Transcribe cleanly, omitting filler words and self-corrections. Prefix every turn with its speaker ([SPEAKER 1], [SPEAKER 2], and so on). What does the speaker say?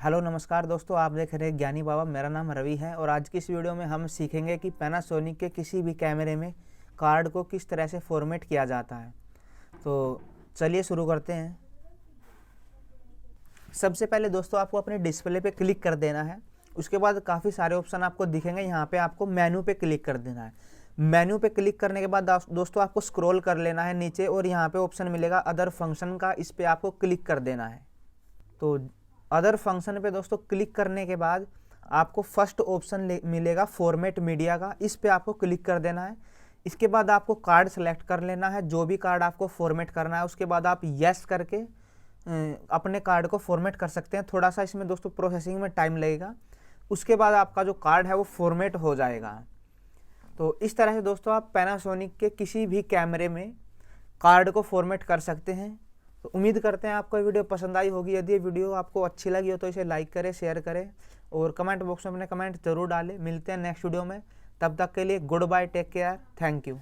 [SPEAKER 1] Hello नमस्कार दोस्तों, आप देख रहे हैं ज्ञानी बाबा। मेरा नाम रवि है और आज की इस वीडियो में हम सीखेंगे कि पैनासोनिक के किसी भी कैमरे में कार्ड को किस तरह से फॉर्मेट किया जाता है। तो चलिए शुरू करते हैं। सबसे पहले दोस्तों आपको अपने डिस्प्ले पे क्लिक कर देना है। उसके बाद काफ़ी सारे ऑप्शन आपको दिखेंगे। यहाँ पे आपको मेन्यू पे क्लिक कर देना है। मेन्यू पे क्लिक करने के बाद दोस्तों आपको स्क्रॉल कर लेना है नीचे और यहाँ पे ऑप्शन मिलेगा अदर फंक्शन का, इस पर आपको क्लिक कर देना है। तो अदर फंक्शन पे दोस्तों क्लिक करने के बाद आपको फर्स्ट ऑप्शन मिलेगा फॉर्मेट मीडिया का, इस पे आपको क्लिक कर देना है। इसके बाद आपको कार्ड सेलेक्ट कर लेना है, जो भी कार्ड आपको फॉर्मेट करना है। उसके बाद आप यस करके अपने कार्ड को फॉर्मेट कर सकते हैं। थोड़ा सा इसमें दोस्तों प्रोसेसिंग में टाइम लगेगा। उसके बाद आपका जो कार्ड है वो फॉर्मेट हो जाएगा। तो इस तरह से दोस्तों आप पैनासोनिक के किसी भी कैमरे में कार्ड को फॉर्मेट कर सकते हैं। तो उम्मीद करते हैं आपको ये वीडियो पसंद आई होगी। यदि ये वीडियो आपको अच्छी लगी हो तो इसे लाइक करें, शेयर करें और कमेंट बॉक्स में अपने कमेंट जरूर डालें। मिलते हैं नेक्स्ट वीडियो में, तब तक के लिए goodbye, take care, thank you.